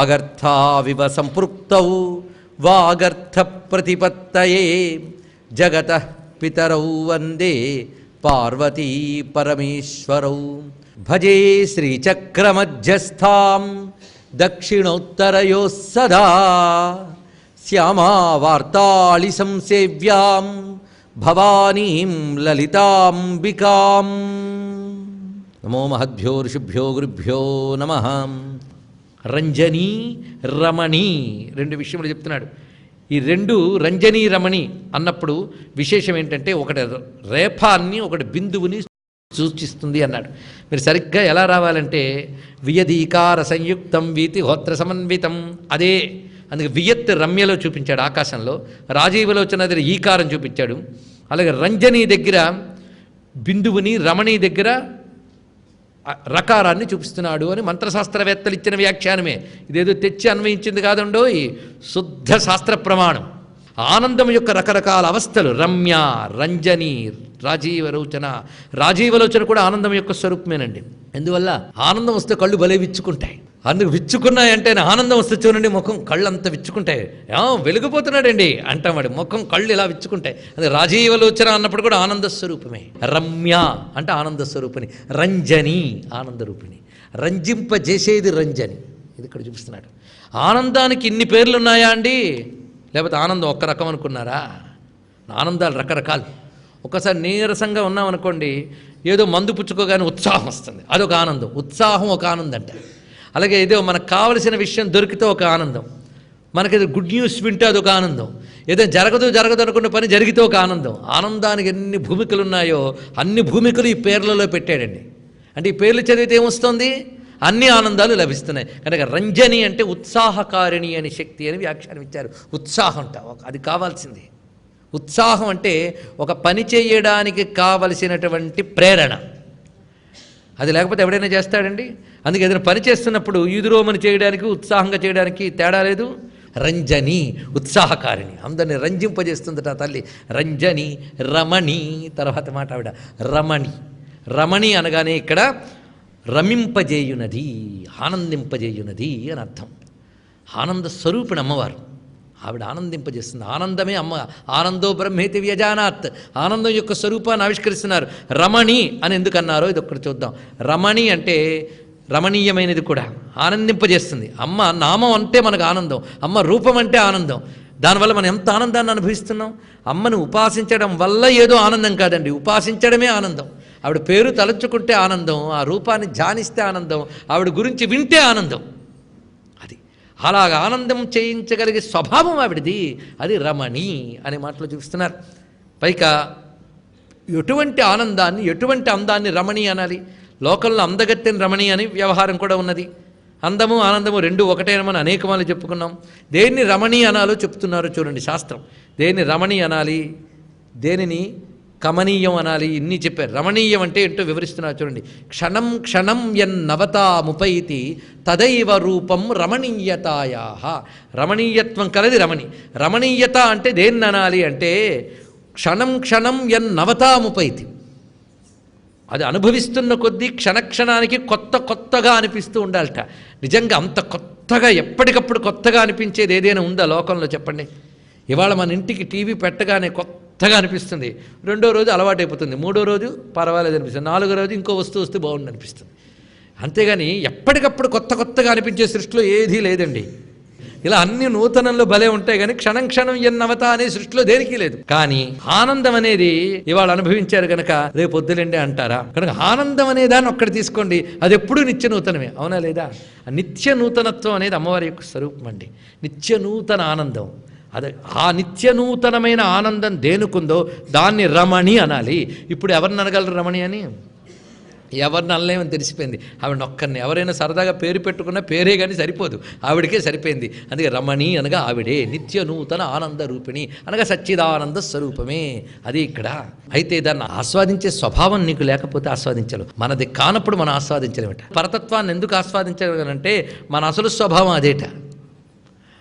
వాగర్థావివ సంపృక్తౌ వాగర్థ ప్రతిపత్తయే జగతః పితరౌ వందే పార్వతీ పరమేశ్వరౌ. భజే శ్రీచక్రమధ్యస్థాం దక్షిణోత్తరయోః సదా శ్యామావార్తాళి సంసేవ్యాం భవానీం లలితాంబికాం. నమో మహద్భ్యో ఋషిభ్యో గురుభ్యో నమః. రంజనీ రమణి రెండు విషయములు చెప్తున్నాడు. ఈ రెండు రంజనీ రమణి అన్నప్పుడు విశేషం ఏంటంటే ఒకటి రేఫాన్ని ఒకటి బిందువుని సూచిస్తుంది అన్నాడు. మీరు సరిగ్గా ఎలా రావాలంటే వియదీకార సంయుక్తం వీతి హోత్ర సమన్వితం అదే. అందుకే వియత్ రమ్యలో చూపించాడు ఆకాశంలో, రాజీవలోచన దగ్గర ఈకారం చూపించాడు. అలాగే రంజనీ దగ్గర బిందువుని, రమణి దగ్గర రకారాన్ని చూపిస్తున్నాడు అని మంత్రశాస్త్రవేత్తలు ఇచ్చిన వ్యాఖ్యానమే. ఇదేదో తెచ్చి అన్వయించింది కాదండో, ఈ శుద్ధ శాస్త్ర ప్రమాణం. ఆనందం యొక్క రకరకాల అవస్థలు రమ్య, రంజని, రాజీవలోచన. రాజీవలోచన కూడా ఆనందం యొక్క స్వరూపమేనండి. ఎందువల్ల ఆనందం వస్తే కళ్ళు భలే విచ్చుకుంటాయి. అందుకు విచ్చుకున్నాయంటే ఆనందం వస్తే చూడండి ముఖం కళ్ళు అంత విచ్చుకుంటాయి. వెలిగిపోతున్నాడండి అంటాం, వాడి ముఖం కళ్ళు ఇలా విచ్చుకుంటాయి. అది రాజీవలోచన అన్నప్పుడు కూడా ఆనంద స్వరూపమే. రమ్య అంటే ఆనంద స్వరూపిణి, రంజని ఆనంద రూపిణి, రంజింపజేసేది రంజని. ఇది ఇక్కడ చూపిస్తున్నాడు. ఆనందానికి ఇన్ని పేర్లు ఉన్నాయా అండి? లేకపోతే ఆనందం ఒక్క రకం అనుకున్నారా? ఆనందాలు రకరకాలు. ఒకసారి నీరసంగా ఉన్నామనుకోండి, ఏదో మందు పుచ్చుకోగానే ఉత్సాహం వస్తుంది, అదొక ఆనందం. ఉత్సాహం ఒక ఆనందం అంట. అలాగే ఏదో మనకు కావలసిన విషయం దొరికితే ఒక ఆనందం, మనకేదో గుడ్ న్యూస్ వింటే అదొక ఆనందం, ఏదో జరగదు అనుకున్న పని జరిగితే ఒక ఆనందం. ఆనందానికి ఎన్ని భూమికలు ఉన్నాయో అన్ని భూమికలు ఈ పేర్లలో పెట్టాడండి. అంటే ఈ పేర్లు చదివితే ఏమొస్తుంది? అన్ని ఆనందాలు లభిస్తున్నాయి కనుక రంజని అంటే ఉత్సాహకారిణి అని శక్తి అని వ్యాఖ్యానం ఇచ్చారు. ఉత్సాహం అంట అది కావాల్సింది. ఉత్సాహం అంటే ఒక పని చేయడానికి కావలసినటువంటి ప్రేరణ. అది లేకపోతే ఎవడైనా చేస్తాడండి? అందుకే ఏదైనా పని చేస్తున్నప్పుడు ఈదురోమని చేయడానికి ఉత్సాహంగా చేయడానికి తేడా లేదు. రంజని ఉత్సాహకారిణి, అందరిని రంజింపజేస్తుందట తల్లి. రంజని రమణి, తర్వాత మాట ఆవిడ రమణి. రమణి అనగానే ఇక్కడ రమింపజేయునది, ఆనందింపజేయునది అని అర్థం. ఆనంద స్వరూపిణి అమ్మవారు, ఆవిడ ఆనందింపజేస్తుంది. ఆనందమే అమ్మ. ఆనందో బ్రహ్మేతి వ్యజానాత్, ఆనందం యొక్క స్వరూపాన్ని ఆవిష్కరిస్తున్నారు. రమణి అని ఎందుకు అన్నారో ఇది ఒక్కటి చూద్దాం. రమణి అంటే రమణీయమైనది కూడా, ఆనందింపజేస్తుంది. అమ్మ నామం అంటే మనకు ఆనందం, అమ్మ రూపం అంటే ఆనందం. దానివల్ల మనం ఎంత ఆనందాన్ని అనుభవిస్తున్నాం. అమ్మను ఉపాసించడం వల్ల ఏదో ఆనందం కాదండి, ఉపాసించడమే ఆనందం. ఆవిడ పేరు తలంచుకుంటే ఆనందం, ఆ రూపాన్ని ధ్యానిస్తే ఆనందం, ఆవిడ గురించి వింటే ఆనందం. అది అలాగ ఆనందం చేయించగలిగే స్వభావం ఆవిడది. అది రమణి అనే మాటలో చూపిస్తున్నారు. పైగా ఎటువంటి ఆనందాన్ని, ఎటువంటి అందాన్ని రమణి అనాలి? లోకంలో అందగత్తెని రమణి అని వ్యవహారం కూడా ఉన్నది. అందము ఆనందము రెండు ఒకటేనమని అనేక మంది చెప్పుకున్నాం. దేన్ని రమణి అనాలో చెప్తున్నారు చూడండి శాస్త్రం. దేన్ని రమణి అనాలి, దేనిని కమనీయం అనాలి, ఇన్ని చెప్పారు. రమణీయం అంటే ఏంటో వివరిస్తున్నారు చూడండి. క్షణం క్షణం యన్నవతాముపైతి తదైవ రూపం రమణీయతాయా. రమణీయత్వం కలది రమణి. రమణీయత అంటే దేన్ని అనాలి అంటే క్షణం క్షణం యన్నవతాముపైతి, అది అనుభవిస్తున్న కొద్దీ క్షణక్షణానికి కొత్తగా అనిపిస్తూ ఉండాలట. నిజంగా అంత కొత్తగా ఎప్పటికప్పుడు కొత్తగా అనిపించేది ఏదైనా ఉందా లోకంలో చెప్పండి? ఇవాళ మన ఇంటికి టీవీ పెట్టగానే కొత్తగా అనిపిస్తుంది, రెండో రోజు అలవాటైపోతుంది, మూడో రోజు పర్వాలేదు అనిపిస్తుంది, నాలుగో రోజు ఇంకో వస్తువు వస్తే బాగుంది అనిపిస్తుంది. అంతేగాని ఎప్పటికప్పుడు కొత్తగా అనిపించే సృష్టిలో ఏదీ లేదండి. ఇలా అన్ని నూతనంలో భలే ఉంటాయి కానీ క్షణం క్షణం ఎన్నవత అనే సృష్టిలో దేనికి లేదు. కానీ ఆనందం అనేది ఇవాళ అనుభవించారు కనుక రేపు వద్దులేండి అంటారా? కనుక ఆనందం అనే దాన్ని ఒక్కటి తీసుకోండి, అది ఎప్పుడూ నిత్య నూతనమే. అవునా లేదా? నిత్య నూతనత్వం అనేది అమ్మవారి యొక్క స్వరూపం అండి. నిత్య నూతన ఆనందం. అదే ఆ నిత్య నూతనమైన ఆనందం దేనికుందో దాన్ని రమణి అనాలి. ఇప్పుడు ఎవరిని అనగలరు రమణి అని? ఎవరిని అనలేమని తెలిసిపోయింది. ఆవిడ ఒక్కరిని ఎవరైనా సరదాగా పేరు పెట్టుకున్న పేరే కానీ సరిపోదు, ఆవిడకే సరిపోయింది. అందుకే రమణి అనగా ఆవిడే నిత్య నూతన ఆనంద రూపిణి అనగా సచ్చిదానంద స్వరూపమే. అది ఇక్కడ. అయితే దాన్ని ఆస్వాదించే స్వభావం నీకు లేకపోతే ఆస్వాదించలేవు. మనది కానప్పుడు మనం ఆస్వాదించలేమట. పరతత్వాన్ని ఎందుకు ఆస్వాదించగలంటే మన అసలు స్వభావం అదేట.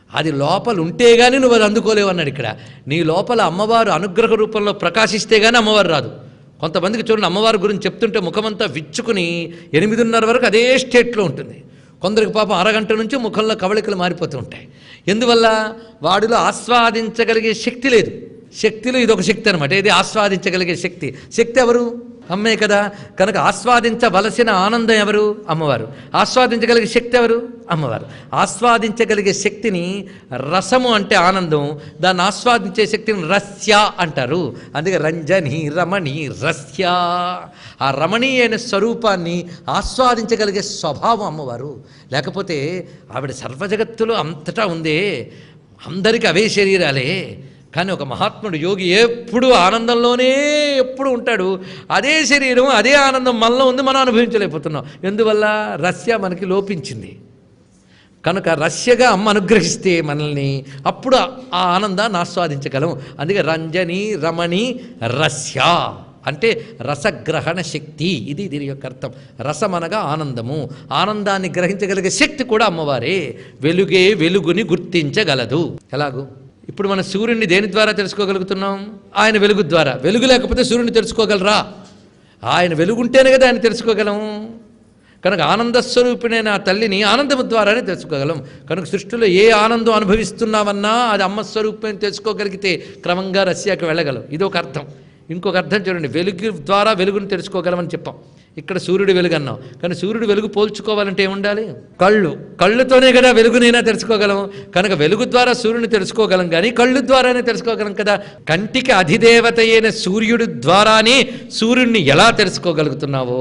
అది లోపల ఉంటే కానీ నువ్వు అది అందుకోలేవు అన్నాడు ఇక్కడ. నీ లోపల అమ్మవారు అనుగ్రహ రూపంలో ప్రకాశిస్తే కానీ అమ్మవారు రాదు. కొంతమందికి చూడండి, అమ్మవారి గురించి చెప్తుంటే ముఖమంతా విచ్చుకుని 8:30 వరకు అదే స్టేట్లో ఉంటుంది. కొందరికి పాపం అరగంట నుంచి ముఖంలో కవళికలు మారిపోతూ ఉంటాయి. ఎందువల్ల? వాడిలో ఆస్వాదించగలిగే శక్తి లేదు. శక్తిలో ఇదొక శక్తి అనమాట. ఇది ఆస్వాదించగలిగే శక్తి. శక్తి ఎవరు? అమ్మే కదా. కనుక ఆస్వాదించవలసిన ఆనందం ఎవరు? అమ్మవారు. ఆస్వాదించగలిగే శక్తి ఎవరు? అమ్మవారు. ఆస్వాదించగలిగే శక్తిని రసము అంటే ఆనందం, దాన్ని ఆస్వాదించే శక్తిని రస్య అంటారు. అందుకే రంజని రమణి రస్య. ఆ రమణీయైన స్వరూపాన్ని ఆస్వాదించగలిగే స్వభావం అమ్మవారు. లేకపోతే ఆవిడ సర్వజగత్తులో అంతటా ఉందే, అందరికీ అవే శరీరాలే. కానీ ఒక మహాత్ముడు యోగి ఎప్పుడు ఆనందంలోనే ఎప్పుడు ఉంటాడు. అదే శరీరం అదే ఆనందం మనలో ఉంది, మనం అనుభవించలేకపోతున్నాం. ఎందువల్ల? రస్య మనకి లోపించింది. కనుక రస్యగా అమ్మ అనుగ్రహిస్తే మనల్ని, అప్పుడు ఆ ఆనందాన్ని ఆస్వాదించగలం. అందుకే రంజని రమణి రస్య అంటే రసగ్రహణ శక్తి. ఇది దీని యొక్క అర్థం. రసం అనగా ఆనందము. ఆనందాన్ని గ్రహించగలిగే శక్తి కూడా అమ్మవారే. వెలుగే వెలుగుని గుర్తించగలదు. ఎలాగూ? ఇప్పుడు మన సూర్యుడిని దేని ద్వారా తెలుసుకోగలుగుతున్నాం? ఆయన వెలుగు ద్వారా. వెలుగు లేకపోతే సూర్యుడిని తెలుసుకోగలరా? ఆయన వెలుగుంటేనే కదా ఆయన తెలుసుకోగలం. కనుక ఆనందస్వరూపిణైన ఆ తల్లిని ఆనందము ద్వారానే తెలుసుకోగలం. కనుక సృష్టిలో ఏ ఆనందం అనుభవిస్తున్నామన్నా అది అమ్మ స్వరూపం తెలుసుకోగలిగితే క్రమంగా రస్యాకి వెళ్ళగలం. ఇది ఒక అర్థం. ఇంకొక అర్థం చూడండి. వెలుగు ద్వారా వెలుగుని తెలుసుకోగలమని చెప్పాం. ఇక్కడ సూర్యుడు వెలుగు అన్నాం. కానీ సూర్యుడు వెలుగు పోల్చుకోవాలంటే ఏముండాలి? కళ్ళుతోనే కదా వెలుగునైనా తెలుసుకోగలం. కనుక వెలుగు ద్వారా సూర్యుని తెలుసుకోగలం, కానీ కళ్ళు ద్వారానే తెలుసుకోగలం కదా. కంటికి అధిదేవత అయిన సూర్యుడు ద్వారానే సూర్యుడిని ఎలా తెలుసుకోగలుగుతున్నావో,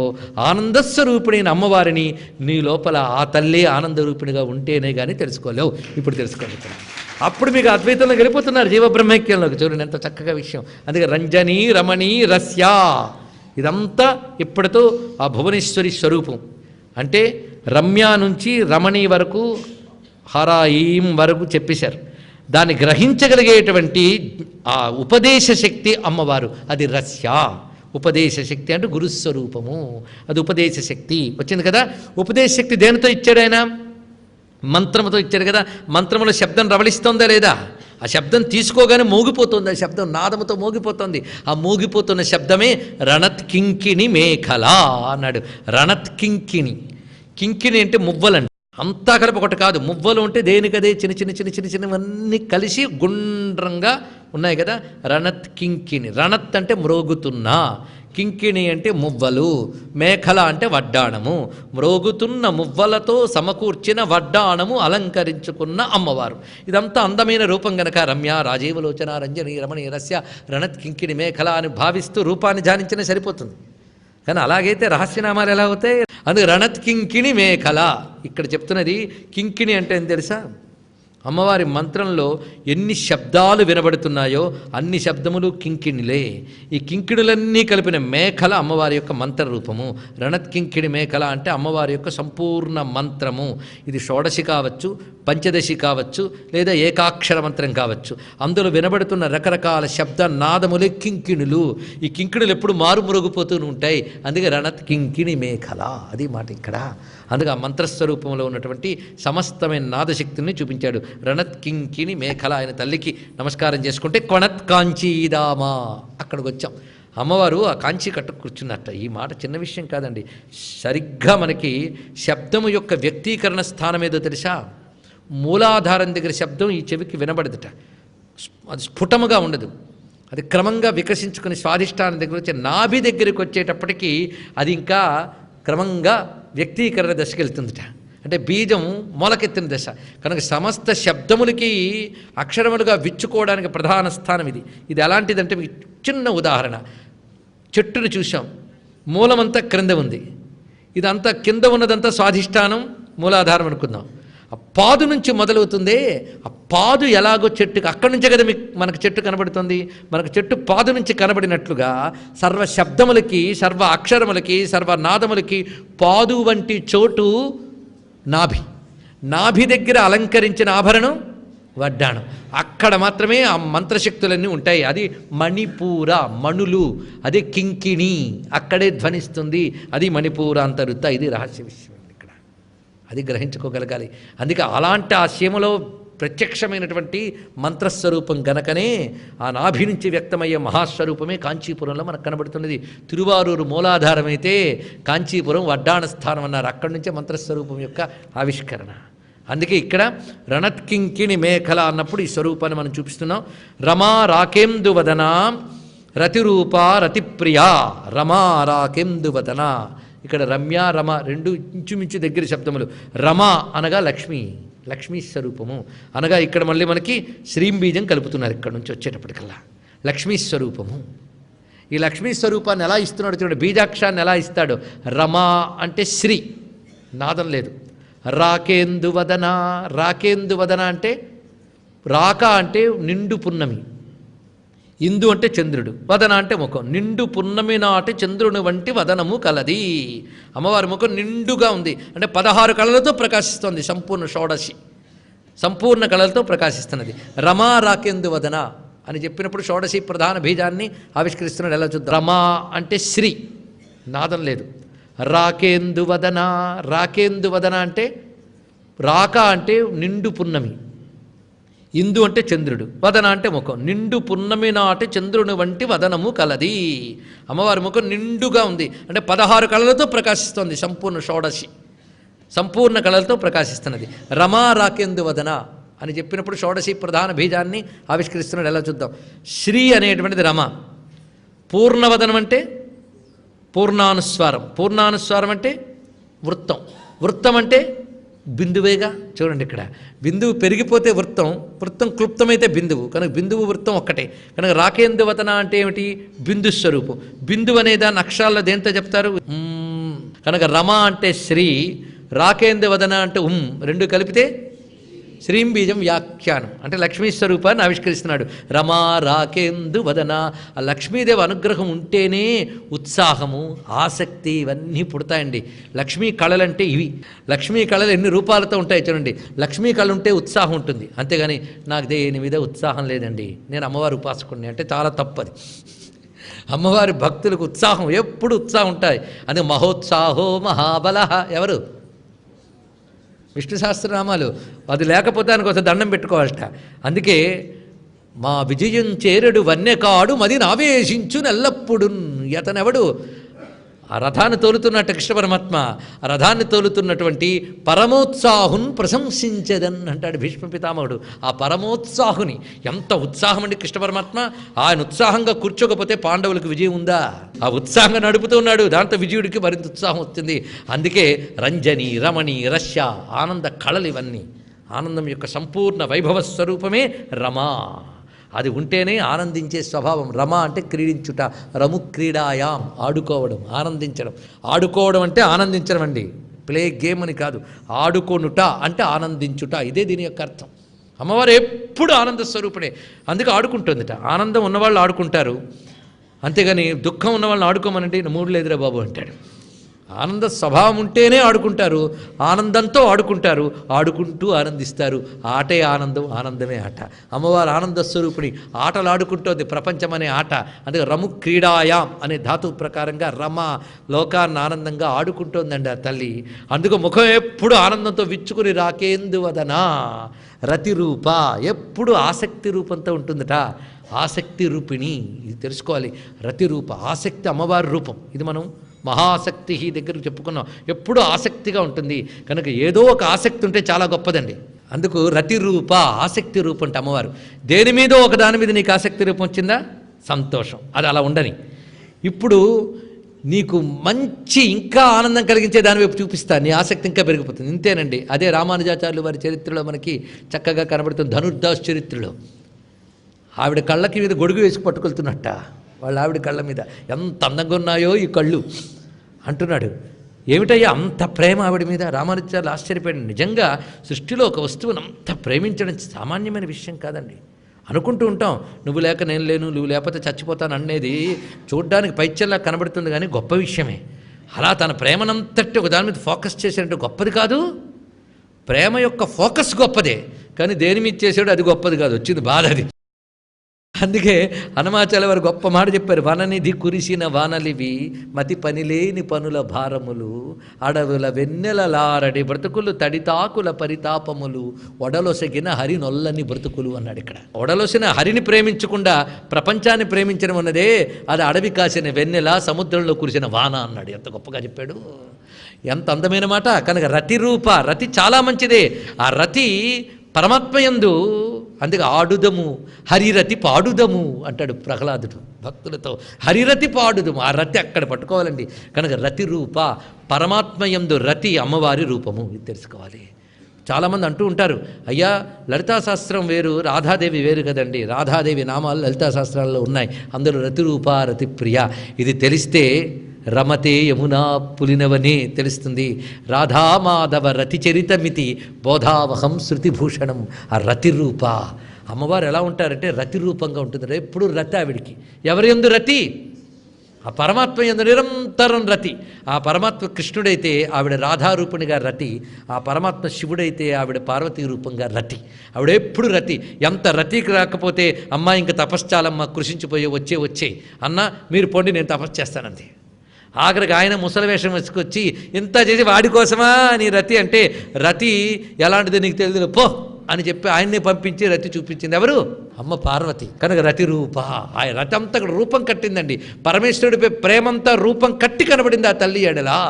ఆనందస్వరూపిణైన అమ్మవారిని నీ లోపల ఆ తల్లి ఆనందరూపిణిగా ఉంటేనే కానీ తెలుసుకోలేవు. ఇప్పుడు తెలుసుకోగలుగుతున్నావు. అప్పుడు మీకు అద్వైతంలో వెళ్ళిపోతున్నారు, జీవబ్రహ్మైక్యంలోకి. చూడండి ఎంత చక్కగా విషయం. అందుకే రంజని రమణి రస్య ఇదంతా ఇప్పటితో ఆ భువనేశ్వరి స్వరూపం. అంటే రమ్య నుంచి రమణి వరకు హరాయిం వరకు చెప్పేశారు. దాన్ని గ్రహించగలిగేటువంటి ఆ ఉపదేశ శక్తి అమ్మవారు. అది రస్య. ఉపదేశ శక్తి అంటే గురుస్వరూపము. అది ఉపదేశ శక్తి వచ్చింది కదా. ఉపదేశ శక్తి దేనితో ఇచ్చాడు ఆయన? మంత్రముతో ఇచ్చాడు కదా. మంత్రములో శబ్దం రవళిస్తోందా లేదా? ఆ శబ్దం తీసుకోగానే మోగిపోతుంది. ఆ శబ్దం నాదముతో మోగిపోతుంది. ఆ మోగిపోతున్న శబ్దమే రణత్ కింకిణి మేఖల అన్నాడు. రణత్ కింకిణి. కింకిణి అంటే మువ్వలండి. అంతా కలిపి ఒకటి కాదు. మువ్వలు ఉంటే దేనికదే చిన్న చిన్న చిన్న చిన్న చిన్నవన్నీ కలిసి గుండ్రంగా ఉన్నాయి కదా. రణత్ కింకిణి. రణత్ అంటే మ్రోగుతున్నా, కింకిణి అంటే మువ్వలు, మేఖల అంటే వడ్డాణము. మ్రోగుతున్న మువ్వలతో సమకూర్చిన వడ్డాణము అలంకరించుకున్న అమ్మవారు. ఇదంతా అందమైన రూపం గనక రమ్య రాజీవలోచన రంజని రమణి రస్య రణత్ కింకిణి మేఖల అని భావిస్తూ రూపాన్ని ధ్యానించినా సరిపోతుంది. కానీ అలాగైతే రహస్యనామాలు ఎలా అవుతాయి? అందుకే రణత్ కింకిణి మేఖల. ఇక్కడ చెప్తున్నది కింకిణి అంటే ఏం తెలుసా? అమ్మవారి మంత్రంలో ఎన్ని శబ్దాలు వినబడుతున్నాయో అన్ని శబ్దములు కింకిణిలే. ఈ కింకిణులన్నీ కలిపిన మేఖల అమ్మవారి యొక్క మంత్ర రూపము. రణత్ కింకిణి మేఖల అంటే అమ్మవారి యొక్క సంపూర్ణ మంత్రము. ఇది షోడశి కావచ్చు, పంచదశి కావచ్చు, లేదా ఏకాక్షర మంత్రం కావచ్చు. అందులో వినబడుతున్న రకరకాల శబ్ద నాదములే కింకిణులు. ఈ కింకిణులు ఎప్పుడు మారుమురుగుపోతూ ఉంటాయి. అందుకే రణత్ కింకిణి మేఖల. అది మాట ఇక్కడ. అందుకే ఆ మంత్రస్వరూపంలో ఉన్నటువంటి సమస్తమైన నాదశక్తిని చూపించాడు. రణత్ కింకిణి మేఖల. ఆయన తల్లికి నమస్కారం చేసుకుంటే కొణత్ కాంచీదామా అక్కడికి వచ్చాం. అమ్మవారు ఆ కాంచి కట్టు కూర్చున్నట్ట. ఈ మాట చిన్న విషయం కాదండి. సరిగ్గా మనకి శబ్దము యొక్క వ్యక్తీకరణ స్థానం ఏదో తెలుసా? మూలాధారం దగ్గర శబ్దం ఈ చెవికి వినబడదుట. అది స్ఫుటముగా ఉండదు. అది క్రమంగా వికసించుకుని స్వాధిష్టానం దగ్గర వచ్చే నాభి దగ్గరికి వచ్చేటప్పటికీ అది ఇంకా క్రమంగా వ్యక్తీకరణ దశకి వెళ్తుందిట. అంటే బీజం మొలకెత్తిన దశ. కనుక సమస్త శబ్దములకి అక్షరములుగా విచ్చుకోవడానికి ప్రధాన స్థానం ఇది. ఇది ఎలాంటిదంటే మీకు చిన్న ఉదాహరణ. చెట్టును చూసాం, మూలమంతా క్రింద ఉంది. ఇదంతా కింద ఉన్నదంతా స్వాధిష్టానం మూలాధారం అనుకుందాం. ఆ పాదు నుంచి మొదలవుతుంది. ఆ పాదు ఎలాగో చెట్టుకి అక్కడి నుంచే కదా మీకు మనకు చెట్టు కనబడుతుంది. మనకు చెట్టు పాదు నుంచి కనబడినట్లుగా సర్వ శబ్దములకి, సర్వ అక్షరములకి, సర్వనాదములకి పాదు వంటి చోటు నాభి. నాభి దగ్గర అలంకరించిన ఆభరణం వడ్డాణం. అక్కడ మాత్రమే ఆ మంత్రశక్తులన్నీ ఉంటాయి. అది మణిపూర, మణులు. అదే కింకిణి, అక్కడే ధ్వనిస్తుంది. అది మణిపూర అంతరుత. ఇది రహస్య విషయం ఇక్కడ. అది గ్రహించుకోగలగాలి. అందుకే అలాంటి ఆ సీమలో ప్రత్యక్షమైనటువంటి మంత్రస్వరూపం గనకనే ఆ నాభి నుంచి వ్యక్తమయ్యే మహాస్వరూపమే కాంచీపురంలో మనకు కనబడుతున్నది. తిరువారూరు మూలాధారమైతే కాంచీపురం వడ్డాణ స్థానం అన్నారు. అక్కడి నుంచే మంత్రస్వరూపం యొక్క ఆవిష్కరణ. అందుకే ఇక్కడ రణత్కింకిణి మేఖల అన్నప్పుడు ఈ స్వరూపాన్ని మనం చూపిస్తున్నాం. రమా రాకేందువదన రతిరూప రతిప్రియా రమా రాకేందువదన. ఇక్కడ రమ్య రమ రెండు ఇంచుమించు దగ్గర శబ్దములు. రమ అనగా లక్ష్మి, లక్ష్మీ స్వరూపము అనగా ఇక్కడ మళ్ళీ మనకి శ్రీంబీజం కలుపుతున్నారు ఇక్కడ నుంచి వచ్చేటప్పటికల్లా. లక్ష్మీ స్వరూపము. ఈ లక్ష్మీ స్వరూపాన్ని ఎలా ఇస్తున్నాడు చూడండి, బీజాక్షాన్ని ఎలా ఇస్తాడు. రమా అంటే శ్రీ, నాదం లేదు. రాకేందువదన, రాకేందువదన అంటే రాక అంటే నిండు పున్నమి, ఇందు అంటే చంద్రుడు, వదన అంటే ముఖం. నిండు పున్నమి నాటి చంద్రుని వంటి వదనము కలది. అమ్మవారి ముఖం నిండుగా ఉంది అంటే 16 కళలతో ప్రకాశిస్తోంది. సంపూర్ణ షోడశి సంపూర్ణ కళలతో ప్రకాశిస్తున్నది. రమా రాకేందు వదన అని చెప్పినప్పుడు షోడశి ప్రధాన బీజాన్ని ఆవిష్కరిస్తున్నాడు. ఎలా చూద్దాం. రమా అంటే శ్రీ, నాదం లేదు. రాకేందు వదన, రాకేందు వదన అంటే రాక అంటే నిండు పున్నమి, ఇందు అంటే చంద్రుడు, వదన అంటే ముఖం. నిండు పున్నమి నాటి చంద్రుని వంటి వదనము కలది. అమ్మవారి ముఖం నిండుగా ఉంది అంటే 16 కళలతో ప్రకాశిస్తోంది. సంపూర్ణ షోడశి సంపూర్ణ కళలతో ప్రకాశిస్తున్నది. రమా రాకేందు వదన అని చెప్పినప్పుడు షోడశి ప్రధాన బీజాన్ని ఆవిష్కరిస్తున్నాడు. ఎలా చూద్దాం. శ్రీ అనేటువంటిది రమ. పూర్ణవదనం అంటే పూర్ణానుస్వారం, పూర్ణానుస్వారం అంటే వృత్తం, వృత్తం అంటే బిందువేగా. చూడండి ఇక్కడ బిందువు పెరిగిపోతే వృత్తం, వృత్తం క్లుప్తమైతే బిందువు, కనుక బిందువు వృత్తం ఒక్కటే. కనుక రాకేందువదన అంటే ఏమిటి, బిందు స్వరూపం. బిందువు అనే దాన్ని అక్షరాల్లో దేంతో చెప్తారు, కనుక రమ అంటే శ్రీ, రాకేందువదన అంటే రెండు కలిపితే శ్రీంబీజం వ్యాఖ్యానం అంటే లక్ష్మీ స్వరూపాన్ని ఆవిష్కరిస్తున్నాడు. రమా రాకేందు వదన. ఆ లక్ష్మీదేవి అనుగ్రహం ఉంటేనే ఉత్సాహము, ఆసక్తి ఇవన్నీ పుడతాయండి. లక్ష్మీ కళలంటే ఇవి. లక్ష్మీ కళలు ఎన్ని రూపాలతో ఉంటాయి చూడండి. లక్ష్మీ కళ ఉంటే ఉత్సాహం ఉంటుంది, అంతేగాని నాకు దేని మీద ఉత్సాహం లేదండి, నేను అమ్మవారి ఉపాసకుడిని అంటే చాలా తప్పది. అమ్మవారి భక్తులకు ఉత్సాహం, ఎప్పుడు ఉత్సాహం ఉంటాయి. అందుకే మహోత్సాహో మహాబల. ఎవరు విష్ణు సహస్రనామాలు. అది లేకపోతే దానికి ఒక దండం పెట్టుకోవాలట. అందుకే మా విజయం చేరడు వన్యకాడు మది నావేశించు నెల్లప్పుడు. అతనెవడు, ఆ రథాన్ని తోలుతున్నట్టు కృష్ణ పరమాత్మ, ఆ రథాన్ని తోలుతున్నటువంటి పరమోత్సాహుని ప్రశంసించదన్ అంటాడు భీష్మ పితామహుడు. ఆ పరమోత్సాహుని, ఎంత ఉత్సాహం అండి కృష్ణ పరమాత్మ. ఆయన ఉత్సాహంగా కూర్చోకపోతే పాండవులకు విజయం ఉందా? ఆ ఉత్సాహంగా నడుపుతూ ఉన్నాడు, దాంతో విజయుడికి మరింత ఉత్సాహం వస్తుంది. అందుకే రంజని రమణి రష్య ఆనంద కళలు ఇవన్నీ. ఆనందం యొక్క సంపూర్ణ వైభవ స్వరూపమే రమా. అది ఉంటేనే ఆనందించే స్వభావం. రమ అంటే క్రీడించుట, రము క్రీడాయాం ఆడుకోవడం, ఆనందించడం. ఆడుకోవడం అంటే ఆనందించడం అండి, ప్లే గేమ్ అని కాదు. ఆడుకోనుట అంటే ఆనందించుట, ఇదే దీని యొక్క అర్థం. అమ్మవారు ఎప్పుడు ఆనంద స్వరూపుడే, అందుకే ఆడుకుంటుందిట. ఆనందం ఉన్నవాళ్ళు ఆడుకుంటారు, అంతేగాని దుఃఖం ఉన్నవాళ్ళని ఆడుకోమనంటే మూడు లేదురా బాబు అంటాడు. ఆనంద స్వభావం ఉంటేనే ఆడుకుంటారు, ఆనందంతో ఆడుకుంటారు, ఆడుకుంటూ ఆనందిస్తారు. ఆటే ఆనందం, ఆనందమే ఆట. అమ్మవారు ఆనంద స్వరూపిణి, ఆటలు ఆడుకుంటోంది, ప్రపంచం అనే ఆట. అందుకే రము క్రీడాయాం అనే ధాతువు ప్రకారంగా రమ లోకాన్ని ఆనందంగా ఆడుకుంటోందండి ఆ తల్లి. అందుకు ముఖం ఎప్పుడు ఆనందంతో విచ్చుకుని రాకేందువదనా రతిరూప, ఎప్పుడు ఆసక్తి రూపంతో ఉంటుందట. ఆసక్తి రూపిణి, ఇది తెలుసుకోవాలి. రతిరూప ఆసక్తి అమ్మవారి రూపం. ఇది మనం మహాశక్తి దగ్గర చెప్పుకున్నాం. ఎప్పుడూ ఆసక్తిగా ఉంటుంది కనుక ఏదో ఒక ఆసక్తి ఉంటే చాలా గొప్పదండి. అందుకు రతిరూప ఆసక్తి రూపం అంటే అమ్మవారు. దేని మీదో ఒక దాని మీద నీకు ఆసక్తి రూపం వచ్చిందా, సంతోషం, అది అలా ఉండని. ఇప్పుడు నీకు మంచి ఇంకా ఆనందం కలిగించే దాని వైపు చూపిస్తా, నీ ఆసక్తి ఇంకా పెరిగిపోతుంది. ఇంతేనండి. అదే రామానుజాచార్యులు వారి చరిత్రలో మనకి చక్కగా కనబడుతుంది. ధనుర్దాస్ చరిత్రలో ఆవిడ కళ్ళకి మీద గొడుగు వేసి పట్టుకెళ్తున్నట్ట. వాళ్ళ ఆవిడ కళ్ళ మీద ఎంత అందంగా ఉన్నాయో ఈ కళ్ళు అంటున్నాడు. ఏమిటయ్యా అంత ప్రేమ ఆవిడ మీద? రామానుజాచార్యులు ఆశ్చర్యపోయాడు. నిజంగా సృష్టిలో ఒక వస్తువును అంత ప్రేమించడం సామాన్యమైన విషయం కాదండి. అనుకుంటూ ఉంటాం, నువ్వు లేక నేను లేను, నువ్వు లేకపోతే చచ్చిపోతాను అనేది చూడ్డానికి పైచెల్లా కనబడుతుంది, కానీ గొప్ప విషయమే. అలా తన ప్రేమనంతటి ఒక దాని మీద ఫోకస్ చేసేటట్టు గొప్పది కాదు. ప్రేమ యొక్క ఫోకస్ గొప్పదే, కానీ దేని మీద చేసాడు అది గొప్పది కాదు. వచ్చింది బాధ అది. అందుకే హనుమాచార్య వారు గొప్ప మాట చెప్పారు. వననిధి కురిసిన వానలివి మతి పనిలేని పనుల భారములు అడవుల వెన్నెలలారడి బ్రతుకులు తడితాకుల పరితాపములు ఒడలొసగిన హరి నొల్లని బ్రతుకులు అన్నాడు. ఇక్కడ ఒడలొసిన హరిని ప్రేమించకుండా ప్రపంచాన్ని ప్రేమించడం అన్నదే అది అడవి కాసిన వెన్నెల, సముద్రంలో కురిసిన వాన అన్నాడు. ఎంత గొప్పగా చెప్పాడు, ఎంత అందమైన మాట. కనుక రతి రూప, రతి చాలా మంచిదే. ఆ రతి పరమాత్మయందు, అందుకే ఆడుదము హరిరతి పాడుదము అంటాడు ప్రహ్లాదుడు భక్తులతో. హరిరతి పాడుదము, ఆ రతి అక్కడ పట్టుకోవాలండి. కనుక రతి రూప, పరమాత్మయందు రతి అమ్మవారి రూపము, ఇది తెలుసుకోవాలి. చాలామంది అంటూ ఉంటారు, అయ్యా లలితా శాస్త్రం వేరు, రాధాదేవి వేరు కదండి. రాధాదేవి నామాలు లలితా శాస్త్రాల్లో ఉన్నాయి, అందులో రతి రూప రతి ప్రియ. ఇది తెలిస్తే రమతే యమునా పులినవనే తెలుస్తుంది. రాధామాధవ రతిచరితమితి బోధావహం శృతిభూషణం. ఆ రతి రూప అమ్మవారు ఎలా ఉంటారంటే రతి రూపంగా ఉంటుంది. ఎప్పుడు రతి ఆవిడికి. ఎవరి యందు రతి? ఆ పరమాత్మ యందు నిరంతరం రతి. ఆ పరమాత్మ కృష్ణుడైతే ఆవిడ రాధారూపునిగా రతి, ఆ పరమాత్మ శివుడైతే ఆవిడ పార్వతీ రూపంగా రతి. ఆవిడ ఎప్పుడు రతి. ఎంత రతికి రాకపోతే అమ్మ ఇంక తపశ్చాలమ్మ, కృషించిపోయే వచ్చే అన్న మీరు పొండి నేను తపస్సు చేస్తానంతే. ఆఖరికి ఆయన ముసలి వేషం వేసుకొచ్చి ఇంత చేసి వాడి కోసమా నీ రతి అంటే, రతి ఎలాంటిది నీకు తెలియదు పో అని చెప్పి ఆయన్నే పంపించి రతి చూపించింది ఎవరు? అమ్మ పార్వతి. కనుక రతి రూప, ఆ రతి అంతా రూపం కట్టిందండి. పరమేశ్వరుడిపై ప్రేమంతా రూపం కట్టి కనబడింది ఆ తల్లి ఎడలా,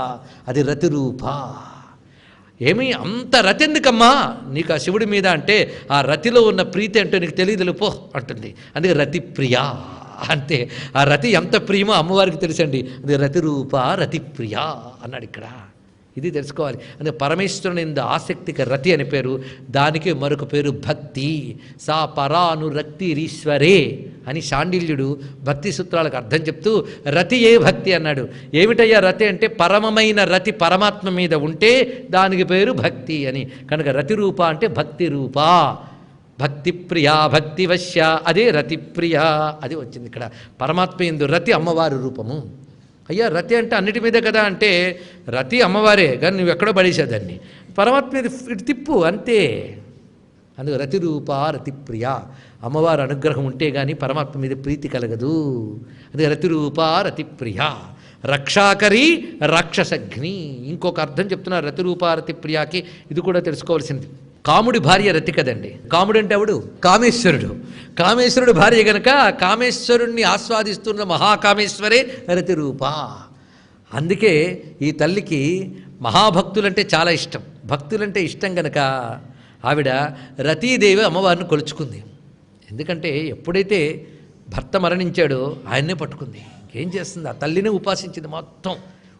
అది రతి రూప. ఏమి అంత రతి ఎందుకమ్మా నీకు ఆ శివుడి మీద అంటే, ఆ రతిలో ఉన్న ప్రీతి అంటే నీకు తెలియదు పో అంటుంది. అందుకే రతి ప్రియా అంతే. ఆ రతి ఎంత ప్రియమో అమ్మవారికి తెలుసండి. అది రతి రూప రతి ప్రియా అన్నాడు ఇక్కడ. ఇది తెలుసుకోవాలి. అంటే పరమేశ్వరుని ఎందు ఆసక్తికి రతి అని పేరు. దానికి మరొక పేరు భక్తి. సా పరానురక్తిరీశ్వరే అని శాండిల్యుడు భక్తి సూత్రాలకు అర్థం చెప్తూ రతి ఏ భక్తి అన్నాడు. ఏమిటయ్యా రతి అంటే, పరమమైన రతి పరమాత్మ మీద ఉంటే దానికి పేరు భక్తి అని. కనుక రతి రూప అంటే భక్తి రూప, భక్తి ప్రియా భక్తివశ్య, అదే రతి ప్రియా. అది వచ్చింది ఇక్కడ. పరమాత్మ యందు రతి అమ్మవారి రూపము. అయ్యా రతి అంటే అన్నిటి మీదే కదా అంటే, రతి అమ్మవారే కానీ నువ్వు ఎక్కడో పడేసేదాన్ని. పరమాత్మ మీద ఇటు తిప్పు అంతే. అందుకు రతి రూప రతి ప్రియా. అమ్మవారి అనుగ్రహం ఉంటే కానీ పరమాత్మ మీద ప్రీతి కలగదు. అందుకే రతి రూప రతి ప్రియా. రక్షాకరి రాక్షసగ్ని. ఇంకొక అర్థం చెప్తున్నారు రతి రూప రతి ప్రియాకి. ఇది కూడా తెలుసుకోవాల్సింది. కాముడి భార్య రతి కదండి. కాముడు అంటే ఎవడు? కామేశ్వరుడు. కామేశ్వరుడు భార్య గనక కామేశ్వరుణ్ణి ఆస్వాదిస్తున్న మహాకామేశ్వరే రతి రూప. అందుకే ఈ తల్లికి మహాభక్తులంటే చాలా ఇష్టం. భక్తులంటే ఇష్టం గనక ఆవిడ రతీదేవి అమ్మవారిని కొలుచుకుంది. ఎందుకంటే ఎప్పుడైతే భర్త మరణించాడో ఆయన్నే పట్టుకుంది. ఏం చేస్తుంది? ఆ తల్లినే ఉపాసించింది. మొత్తం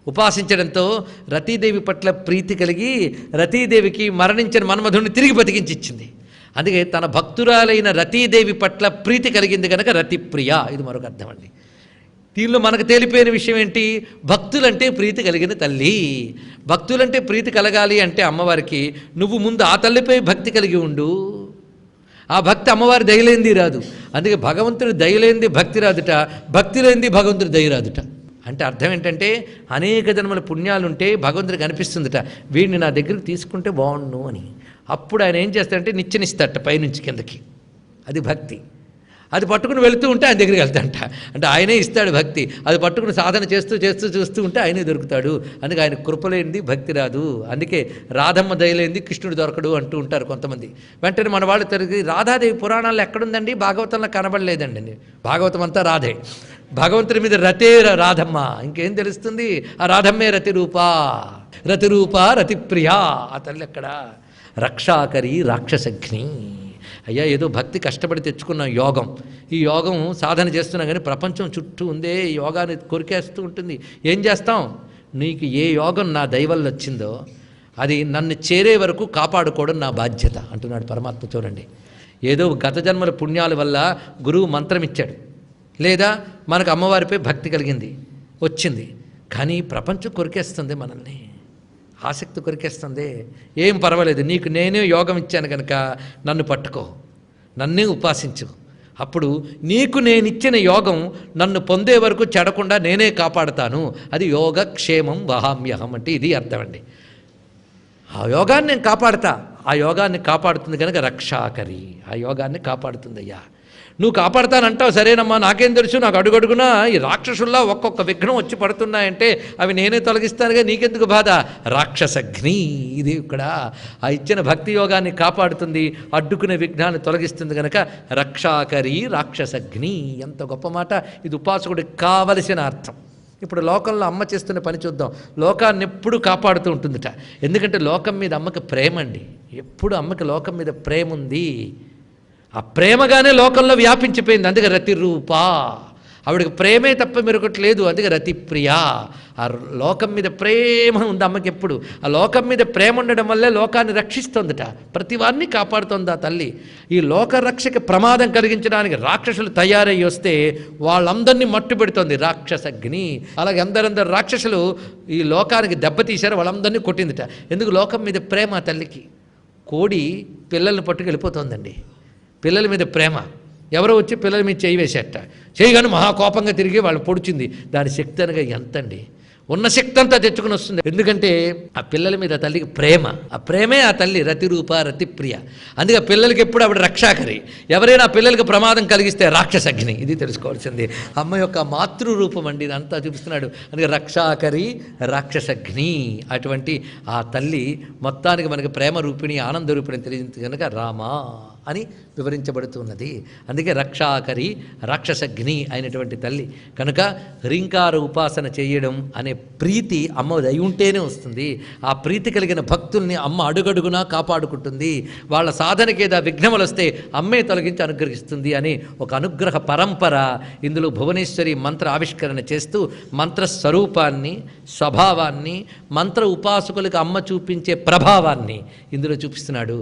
ఉపాసించడంతో రతీదేవి పట్ల ప్రీతి కలిగి రతీదేవికి మరణించిన మన్మధుడిని తిరిగి బతికించి ఇచ్చింది. అందుకే తన భక్తురాలైన రతీదేవి పట్ల ప్రీతి కలిగింది కనుక రతిప్రియ. ఇది మరొక అర్థం అండి. దీనిలో మనకు తేలిపోయిన విషయం ఏంటి? భక్తులంటే ప్రీతి కలిగిన తల్లి. భక్తులంటే ప్రీతి కలగాలి అంటే అమ్మవారికి నువ్వు ముందు ఆ తల్లిపై భక్తి కలిగి ఉండు. ఆ భక్తి అమ్మవారి దయలేంది రాదు. అందుకే భగవంతుడి దయలేంది భక్తి రాదుట, భక్తి లేనిది భగవంతుడి దయ రాదుట. అంటే అర్థం ఏంటంటే, అనేక జన్మల పుణ్యాలుంటే భగవంతుడికి అనిపిస్తుందట వీడిని నా దగ్గరికి తీసుకుంటే బాగుండు అని. అప్పుడు ఆయన ఏం చేస్తాడంటే నిత్యనిస్తాడట పైనుంచి కిందకి. అది భక్తి. అది పట్టుకుని వెళుతూ ఉంటే ఆయన దగ్గరికి వెళ్తాడంట. అంటే ఆయనే ఇస్తాడు భక్తి. అది పట్టుకుని సాధన చేస్తూ చేస్తూ చూస్తూ ఉంటే ఆయనే దొరుకుతాడు. అందుకే ఆయన కృపలేనిది భక్తి రాదు. అందుకే రాధమ్మ దయలేనిది కృష్ణుడు దొరకడు అంటూ ఉంటారు కొంతమంది. వెంటనే మన వాళ్ళు తిరిగి రాధాదేవి పురాణాల్లో ఎక్కడుందండి? భాగవతంలో కనబడలేదండి. భాగవతం అంతా రాధే. భగవంతుడి మీద రతే రాధమ్మ. ఇంకేం తెలుస్తుంది? ఆ రాధమ్మే రతి రూపా. రతి రూపా రతి ప్రియా. ఆ తల్లి ఎక్కడ? రక్షాకరి రాక్షసగ్ని. అయ్యా ఏదో భక్తి కష్టపడి తెచ్చుకున్న యోగం, ఈ యోగం సాధన చేస్తున్నా కానీ ప్రపంచం చుట్టూ ఉందే ఈ యోగాన్ని కొరికేస్తూ ఉంటుంది. ఏం చేస్తాం? నీకు ఏ యోగం నా దయవల్ల వచ్చిందో అది నన్ను చేరే వరకు కాపాడుకోవడం నా బాధ్యత అంటున్నాడు పరమాత్మ. చూడండి, ఏదో గత జన్మల పుణ్యాల వల్ల గురువు మంత్రం ఇచ్చాడు, లేదా మనకు అమ్మవారిపై భక్తి కలిగింది వచ్చింది, కానీ ప్రపంచం కొరికేస్తుంది మనల్ని, ఆసక్తి కొరికేస్తుంది. ఏం పర్వాలేదు, నీకు నేనే యోగం ఇచ్చాను కనుక నన్ను పట్టుకో, నన్నే ఉపాసించు. అప్పుడు నీకు నేనిచ్చిన యోగం నన్ను పొందే వరకు చెడకుండా నేనే కాపాడుతాను. అది యోగక్షేమం వహామ్యహం అంటే ఇది అర్థం అండి. ఆ యోగాన్ని నేను కాపాడుతా, ఆ యోగాన్ని కాపాడుతుంది కనుక రక్షాకరి, ఆ యోగాన్ని కాపాడుతుందయ్యా. నువ్వు కాపాడుతానంటావు, సరేనమ్మా, నాకేం తెలుసు, నాకు అడుగడుగునా ఈ రాక్షసుల్లా ఒక్కొక్క విఘ్నం వచ్చి పడుతున్నాయంటే అవి నేనే తొలగిస్తానుగా, నీకెందుకు బాధ? రాక్షసగ్ని, ఇది ఇక్కడ ఆ ఇచ్చిన భక్తి యోగాన్ని కాపాడుతుంది, అడ్డుకునే విఘ్నాన్ని తొలగిస్తుంది కనుక రక్షాకరి రాక్షసగ్ని. ఎంత గొప్ప మాట! ఇది ఉపాసకుడికి కావలసిన అర్థం. ఇప్పుడు లోకంలో అమ్మ చేస్తున్న పని చూద్దాం. లోకాన్ని ఎప్పుడు కాపాడుతూ ఉంటుందిట. ఎందుకంటే లోకం మీద అమ్మకి ప్రేమ అండి. ఎప్పుడు అమ్మకి లోకం మీద ప్రేమ ఉంది. ఆ ప్రేమగానే లోకంలో వ్యాపించిపోయింది. అందుకే రతిరూప, ఆవిడకి ప్రేమే తప్ప మరొకటి లేదు. అందుకే రతిప్రియ. ఆ లోకం మీద ప్రేమ ఉంది అమ్మకి ఎప్పుడు. ఆ లోకం మీద ప్రేమ ఉండడం వల్లే లోకాన్ని రక్షిస్తుందట, ప్రతివాన్ని కాపాడుతుంది ఆ తల్లి. ఈ లోకరక్షకి ప్రమాదం కలిగించడానికి రాక్షసులు తయారయ్యి వస్తే వాళ్ళందరినీ మట్టు పెడుతోంది రాక్షసగ్ని. అలాగే అందరందరూ రాక్షసులు ఈ లోకానికి దెబ్బతీశారు, వాళ్ళందరినీ కొట్టిందిట. ఎందుకు? లోకం మీద ప్రేమ ఆ తల్లికి. కోడి పిల్లల్ని పట్టుకెళ్ళిపోతుందండి, పిల్లల మీద ప్రేమ. ఎవరో వచ్చి పిల్లల మీద చేయి వేసేట, చేయగానే మహాకోపంగా తిరిగి వాళ్ళు పొడిచింది. దాని శక్తి అనగా ఎంతండి, ఉన్న శక్తి అంతా తెచ్చుకుని వస్తుంది. ఎందుకంటే ఆ పిల్లల మీద తల్లికి ప్రేమ. ఆ ప్రేమే ఆ తల్లి రతిరూప, రతిప్రియ. అందుకే పిల్లలకి ఎప్పుడు ఆవిడ రక్షాకరి. ఎవరైనా పిల్లలకి ప్రమాదం కలిగిస్తే రాక్షసగ్ని. ఇది తెలుసుకోవాల్సింది. అమ్మ యొక్క మాతృరూపం అండి, ఇదంతా చూపిస్తున్నాడు. అందుకే రక్షాకరి రాక్షసగ్ని. అటువంటి ఆ తల్లి మొత్తానికి మనకి ప్రేమ రూపిణి, ఆనంద రూపిణి తెలియదు కనుక రామా అని వివరించబడుతున్నది. అందుకే రక్షాకరి రాక్షసగ్ని అయినటువంటి తల్లి కనుక హ్రీంకార ఉపాసన చేయడం అనే ప్రీతి అమ్మ అయి ఉంటేనే వస్తుంది. ఆ ప్రీతి కలిగిన భక్తుల్ని అమ్మ అడుగడుగునా కాపాడుకుంటుంది. వాళ్ళ సాధనకి ఏదో విఘ్నములు వస్తే అమ్మే తొలగించి అనుగ్రహిస్తుంది అని ఒక అనుగ్రహ పరంపర ఇందులో భువనేశ్వరి మంత్ర ఆవిష్కరణ చేస్తూ మంత్రస్వరూపాన్ని, స్వభావాన్ని, మంత్ర ఉపాసకులకు అమ్మ చూపించే ప్రభావాన్ని ఇందులో చూపిస్తున్నాడు.